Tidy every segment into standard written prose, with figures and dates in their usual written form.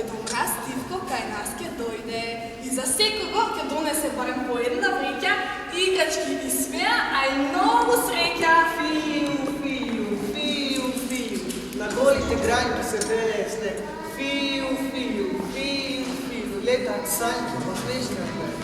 Дедо Мраз Стивко кај нас ке дојде и за секого ке донесе барем по една вреќа играчки и свеа, а и многу среќа. Фију, фију, фију, фију. На голите грањки се белее снег. Фију, фију, фију, фију. Летаат сањки по снежниот берег.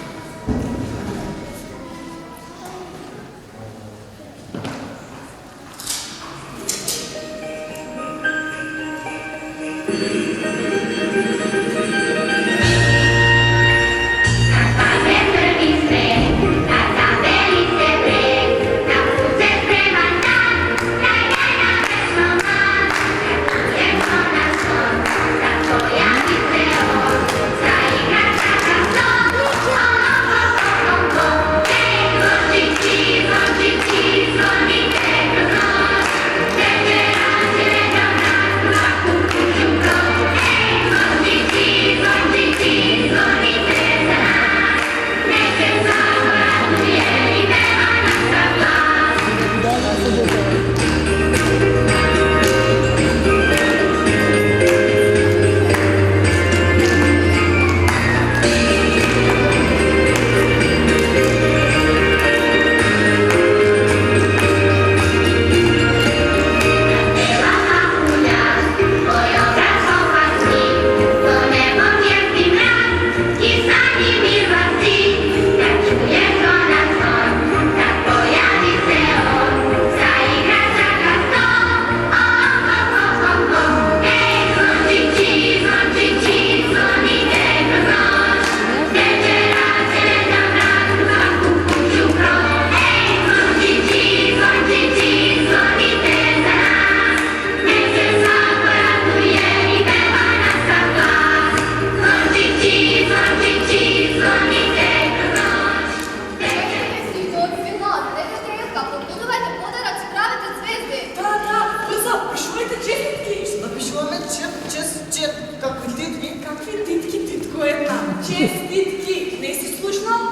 Честитки! Не си слушнал?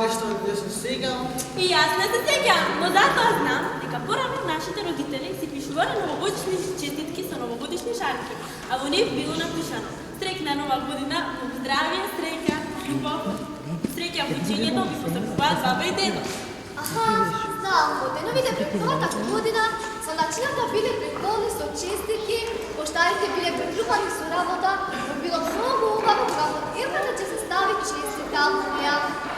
Нешто не се сеќавам. И јас не се сеќавам, но затоа знам дека порано нашите родители си пишувале новогодишни честитки со новогодишни шарки, а во нив било напишано: Среќна нова година, здравје, среќа, љубов, среќа во учењето, ви посакуваат баба и дедо. Аха, знам, во деновите пред новата година со начинот да биде преполни со честитки, поштарите биле претрупани со работа, но било многу убаво кога под едната ќе се стави честитка во неа,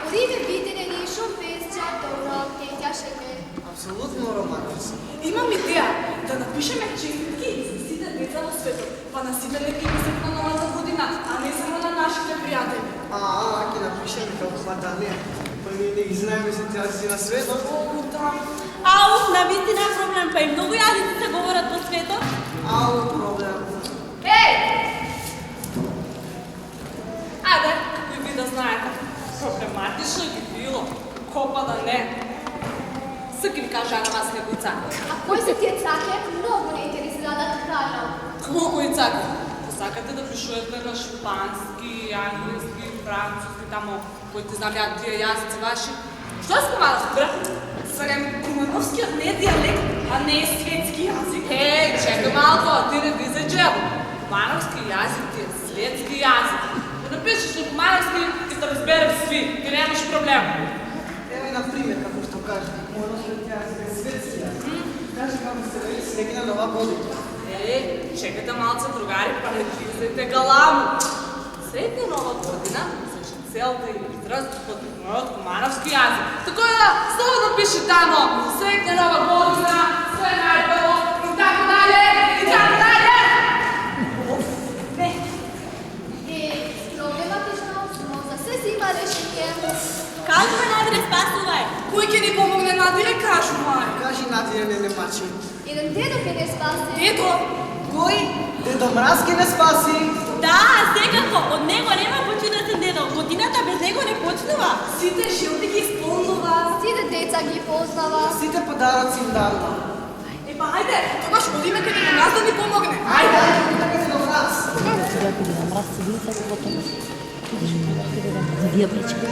оди видење, шумпесче, добро, ќеќаше ме. Апсолутно романтично. Имам идеја да напишеме честитки за сите деца во светот, па на сите леки месец на новата година, а не само на нашите пријатели. Ќе напишеме како падане. Па ние не ги знаеме ситуации на светот. Ау, навистина проблем, па и многу јазици се говорат во светот. Проблем. Еј! Ајде, и ви да знаете, проблематично ги било, копа да не. Саки ви кажа на вас некои цаки. А кои се тие цаки? Многу не интересира да ти кажам. Колку цаки? Сакате да пишувате на шпански, англиски, француски, тамо, кои ти знаат тие јазици ваши? Што е скумановски, бре? Зарем кумановскиот не е диалект, а не е светски јазик. Чекай малко, ти не ви за джебо. Кумановски јазик ти е светски јазик. Да напишеш на кумановски, ти да разберем сви, ти немаш проблем. Ева на пример, како што кажа. Кумановскиот јазик е светски јазик. Кажи како се вели среќна нова година. Чекайте малце, другари, па не дизайте галаму. Среќна нова година, значи целта и изразот од мојот кумановски јазик. Тако да, слободно пиши тамо, среќна нова година, све најбело, и така дале, и така дале. Проблематично, но за се си има решение. Кажуваме Надире, спасувај. Кој ќе ни помогне, Надире, кажувај. Кажи Надире не мачи. Еден дедо ке не спаси. Дедо? Кој? Дедо Мраз ке не спаси. Да, секако, од него нема почудесен дедо. Годината без него не почнува. Сите желби ги исполнува. Сите деца ги познава. Сите подароци им дава. Па ајде, тогаш одиме кај Дедо Мраз да ни помогне. Ајде. Така Дедо Мраз. Вие причина.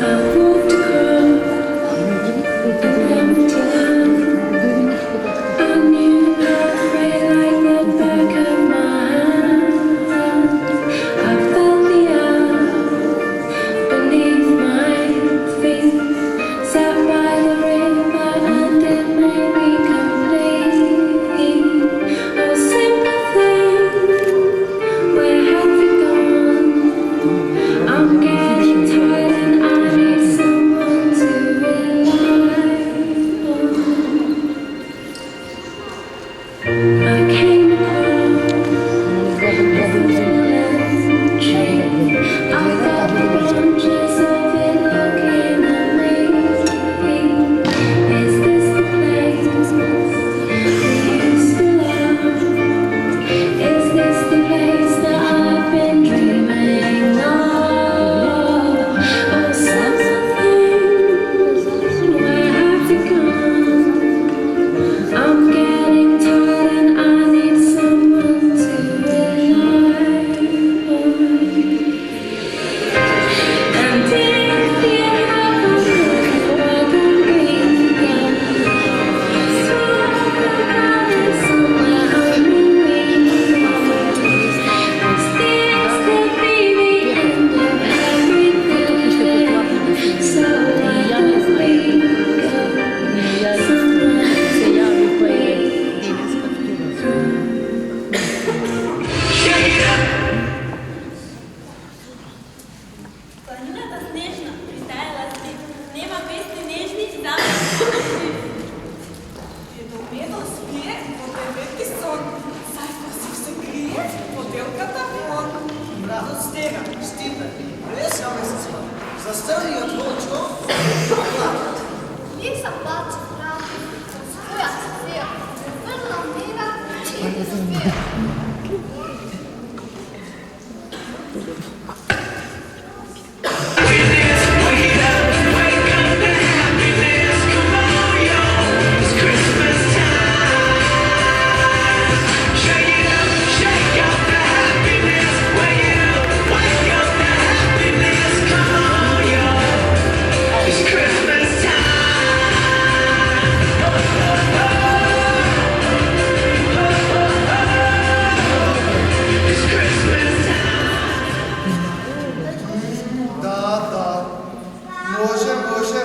I walked Може.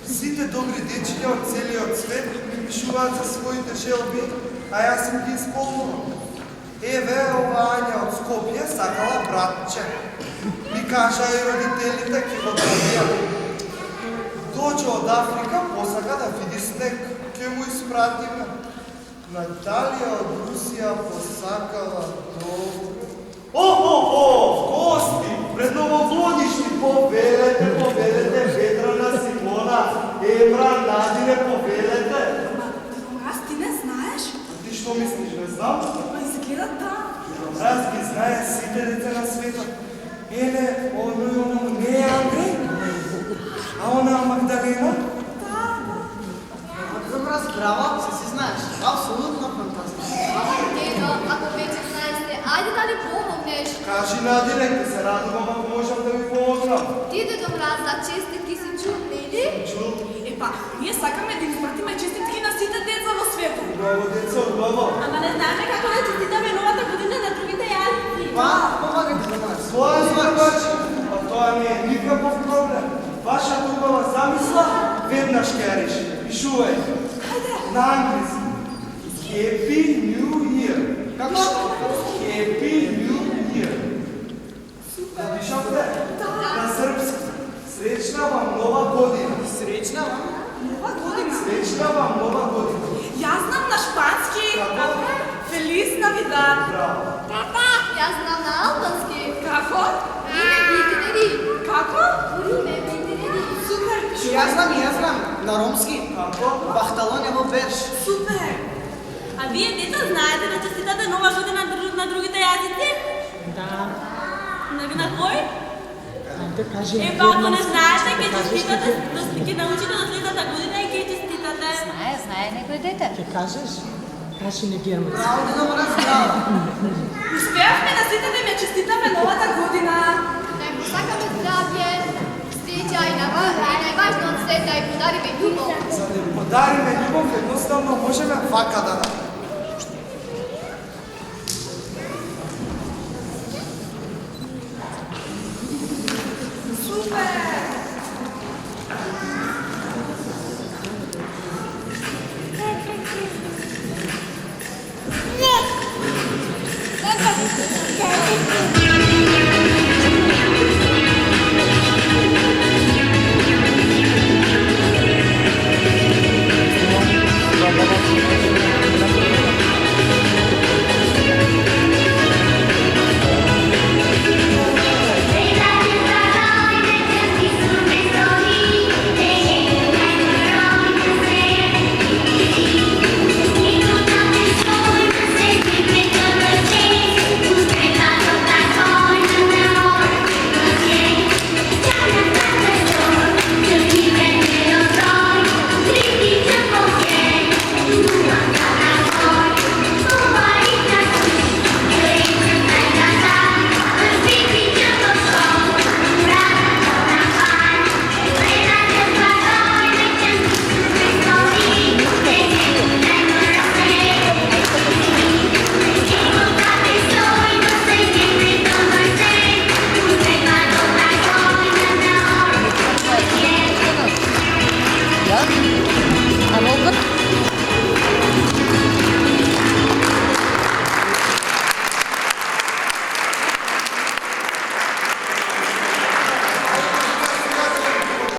Сите добри дечиња од целиот свет ми пишуваат за своите желби, а јас им ги исполнувам. Еве, ова Ања од Скопје сакала братче. Ми кажа и родителите ќе го добијат. Дојде од Африка, посака да види снег, ќе му испратиме. Наталија од Русија посакала долго. Гости! Пред новогодишни повелете, Ветрана, Симона, Емра, Надине, повелете. Аз ти не знаеш? А ти што мислиш, не знам? Па изгледа да. Аз ги знае сите деца на светот. Еле, оно не е Андрей, а она Магдалена. Съм разбрала, си знаеш. Абсолютно фантастично. Дедо, ако вече знаете, айде да ни помогнеш. Кажи Надине, ќе се радувам ако можам да ви помогнам. Ти, Дедо Мраз, за честитки си чул, нели? Чул? Епа, ние сакаме да изпратиме честитки на сите деца во светот. Убаво, деца, убаво. Ама не знаеме како да честитаме новата година на другите јазици. Па, помагайте за нас. Тоа е обаче, а тоа не е никаков проблем. Вашата убава замисла веднаш ќе ја реши. Пишувај. На англиски. Happy New Year. Како? Happy New Year. Запишавте? На српски. Сречна вам нова година. Сречна вам. Нова година. Сречна вам нова година. Јас знам на шпански. Како? Фелис Навидад. Браво. Јас знам на албански. Како? Уриме битинери. Како? Уриме битинери. Супер, Јас знам. На ромски. Како? Бахталоње во берш. Супер. А вие деца знаете да честитате нова година на другите јазици? Да, На кој? да кажи. Епа, ако не знаете, ќе честитате, ќе научите до следната година и ќе честитате. Знае некој дете. Ќе кажеш? Кажи на германски. Браво, Дедо Мраз, браво. Успеавме на сите да ме честитаме новата година. Да им посакаме здравје, среќа и на година и најважно од света и подариме љубов. За да им подариме љубов, едноставно можеме вака да